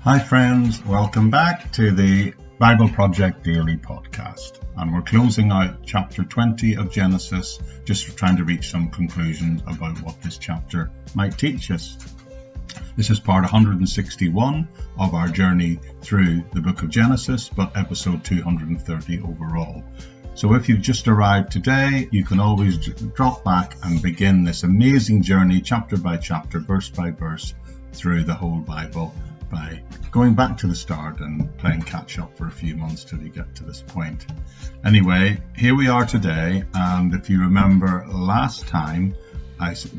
Hi friends, welcome back to the Bible Project Daily podcast, and we're closing out chapter 20 of Genesis, just trying to reach some conclusions about what this chapter might teach us. This is part 161 of our journey through the book of Genesis, but episode 230 overall. So if you've just arrived today, you can always drop back and begin this amazing journey chapter by chapter, verse by verse, through the whole Bible by going back to the start and playing catch up for a few months till you get to this point. Anyway, here we are today, and if you remember last time,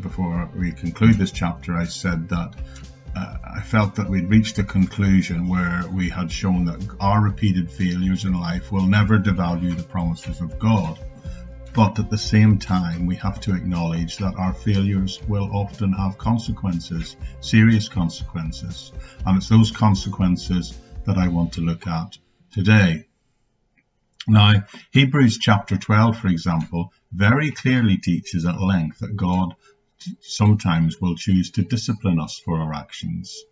before we conclude this chapter, I said that I felt that we'd reached a conclusion where we had shown that our repeated failures in life will never devalue the promises of God. But at the same time, we have to acknowledge that our failures will often have consequences, serious consequences. And it's those consequences that I want to look at today. Now, Hebrews chapter 12, for example, very clearly teaches at length that God sometimes will choose to discipline us for our actions.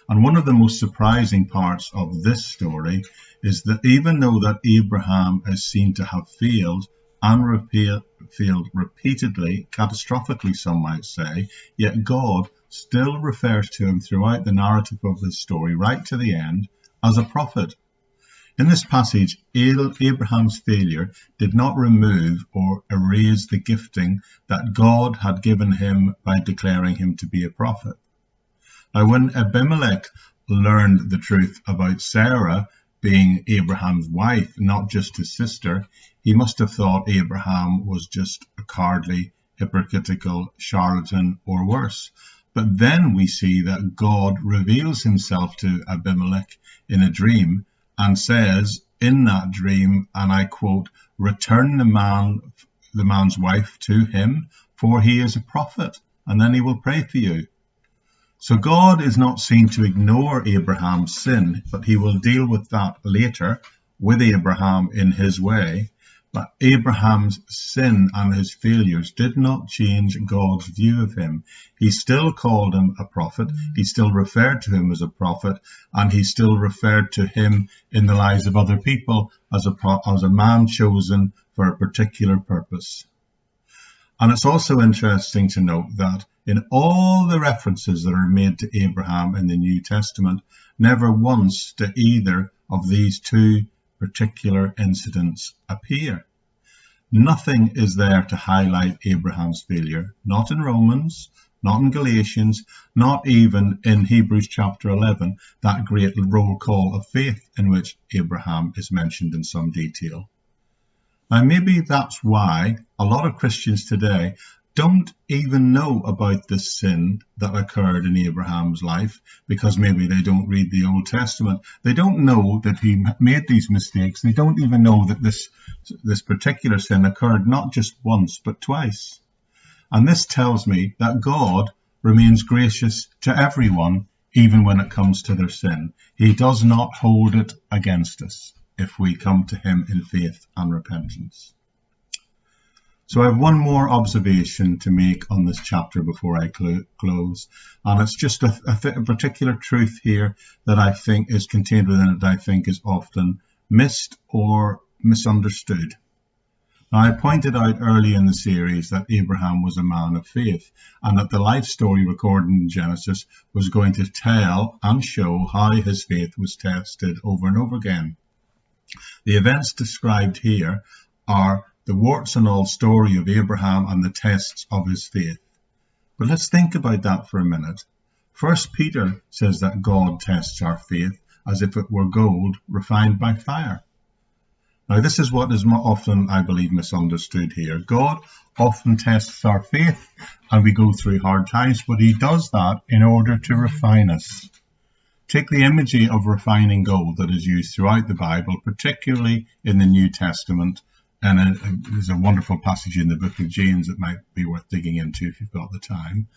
And one of the most surprising parts of this story is that even though that Abraham is seen to have failed repeatedly, catastrophically some might say, yet God still refers to him throughout the narrative of this story, right to the end, as a prophet. In this passage, Abraham's failure did not remove or erase the gifting that God had given him by declaring him to be a prophet. Now, when Abimelech learned the truth about Sarah being Abraham's wife, not just his sister, he must have thought Abraham was just a cowardly, hypocritical charlatan or worse. But then we see that God reveals himself to Abimelech in a dream and says in that dream, and I quote, "Return the man's wife to him, for he is a prophet, and then he will pray for you." So God is not seen to ignore Abraham's sin, but he will deal with that later with Abraham in his way. But Abraham's sin and his failures did not change God's view of him. He still called him a prophet. He still referred to him as a prophet, and he still referred to him in the lives of other people as a man chosen for a particular purpose. And it's also interesting to note that in all the references that are made to Abraham in the New Testament, never once do either of these two particular incidents appear. Nothing is there to highlight Abraham's failure, not in Romans, not in Galatians, not even in Hebrews chapter 11, that great roll call of faith in which Abraham is mentioned in some detail. Now, maybe that's why a lot of Christians today don't even know about the sin that occurred in Abraham's life, because maybe they don't read the Old Testament. They don't know that he made these mistakes. They don't even know that this particular sin occurred not just once, but twice. And this tells me that God remains gracious to everyone, even when it comes to their sin. He does not hold it against us if we come to him in faith and repentance. So I have one more observation to make on this chapter before I close, and it's just a particular truth here that I think is contained within it that I think is often missed or misunderstood. Now, I pointed out early in the series that Abraham was a man of faith, and that the life story recorded in Genesis was going to tell and show how his faith was tested over and over again. The events described here are the warts and all story of Abraham and the tests of his faith. But let's think about that for a minute. First Peter says that God tests our faith as if it were gold refined by fire. Now, this is what is often, I believe, misunderstood here. God often tests our faith and we go through hard times, but he does that in order to refine us. Take the imagery of refining gold that is used throughout the Bible, particularly in the New Testament. And there's a wonderful passage in the book of James that might be worth digging into if you've got the time.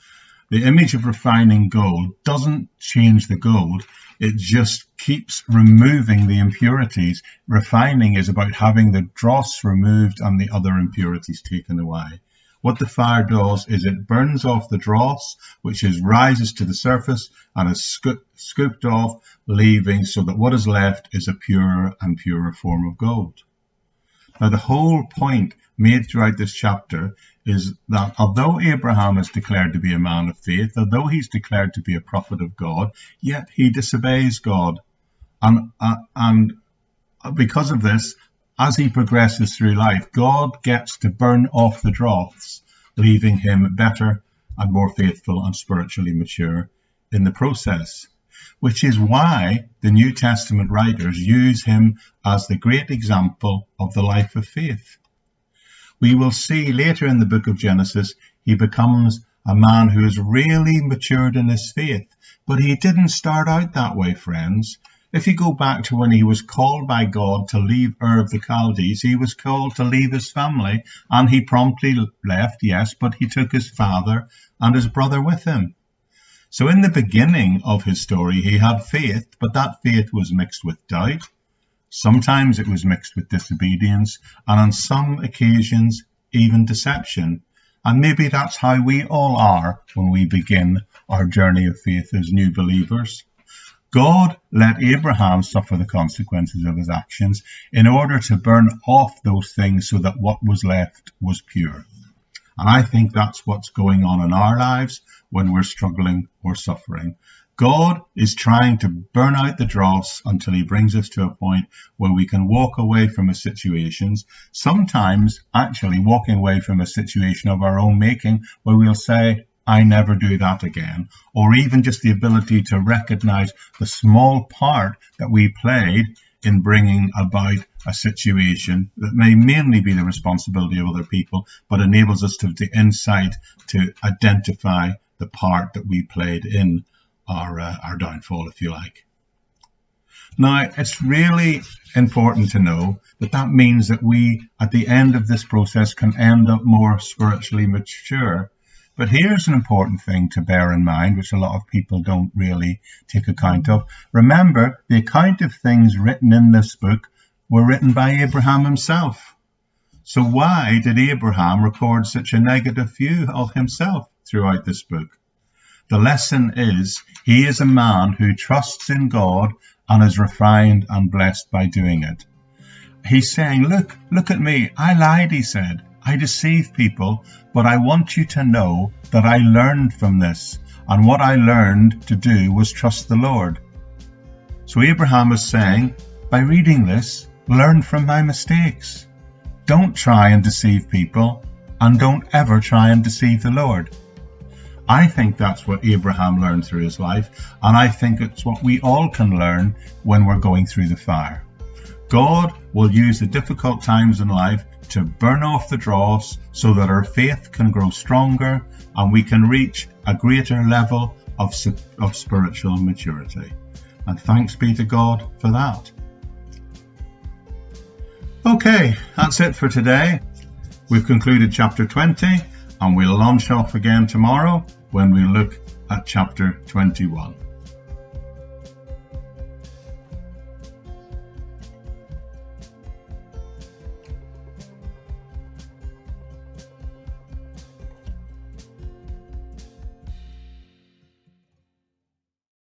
The image of refining gold doesn't change the gold. It just keeps removing the impurities. Refining is about having the dross removed and the other impurities taken away. what the fire does is it burns off the dross, which rises to the surface and is scooped off, leaving so that what is left is a purer and purer form of gold. Now, the whole point made throughout this chapter is that although Abraham is declared to be a man of faith, although he's declared to be a prophet of God, yet he disobeys God. And because of this, as he progresses through life, God gets to burn off the dross, leaving him better and more faithful and spiritually mature in the process, which is why the New Testament writers use him as the great example of the life of faith. We will see later in the book of Genesis, he becomes a man who has really matured in his faith. But he didn't start out that way, friends. If you go back to when he was called by God to leave Ur of the Chaldees, he was called to leave his family, and he promptly left, yes, but he took his father and his brother with him. So in the beginning of his story, he had faith, but that faith was mixed with doubt. Sometimes it was mixed with disobedience, and on some occasions, even deception. And maybe that's how we all are when we begin our journey of faith as new believers. God let Abraham suffer the consequences of his actions in order to burn off those things so that what was left was pure. And I think that's what's going on in our lives when we're struggling or suffering. God is trying to burn out the dross until he brings us to a point where we can walk away from a situation, sometimes actually walking away from a situation of our own making, where we'll say, I never do that again, or even just the ability to recognize the small part that we played in bringing about a situation that may mainly be the responsibility of other people, but enables us to have the insight to identify the part that we played in our downfall, if you like. Now, it's really important to know that that means that we, at the end of this process, can end up more spiritually mature. But here's an important thing to bear in mind, which a lot of people don't really take account of. Remember, the account of things written in this book were written by Abraham himself. So why did Abraham record such a negative view of himself throughout this book? The lesson is, he is a man who trusts in God and is refined and blessed by doing it. He's saying, look at me. I lied, he said. I deceived people, but I want you to know that I learned from this. And what I learned to do was trust the Lord. So Abraham is saying, by reading this, learn from my mistakes. Don't try and deceive people, and don't ever try and deceive the Lord. I think that's what Abraham learned through his life, and I think it's what we all can learn when we're going through the fire. God will use the difficult times in life to burn off the dross so that our faith can grow stronger and we can reach a greater level of spiritual maturity. And thanks be to God for that. Okay, that's it for today. We've concluded chapter 20. And we'll launch off again tomorrow when we look at chapter 21.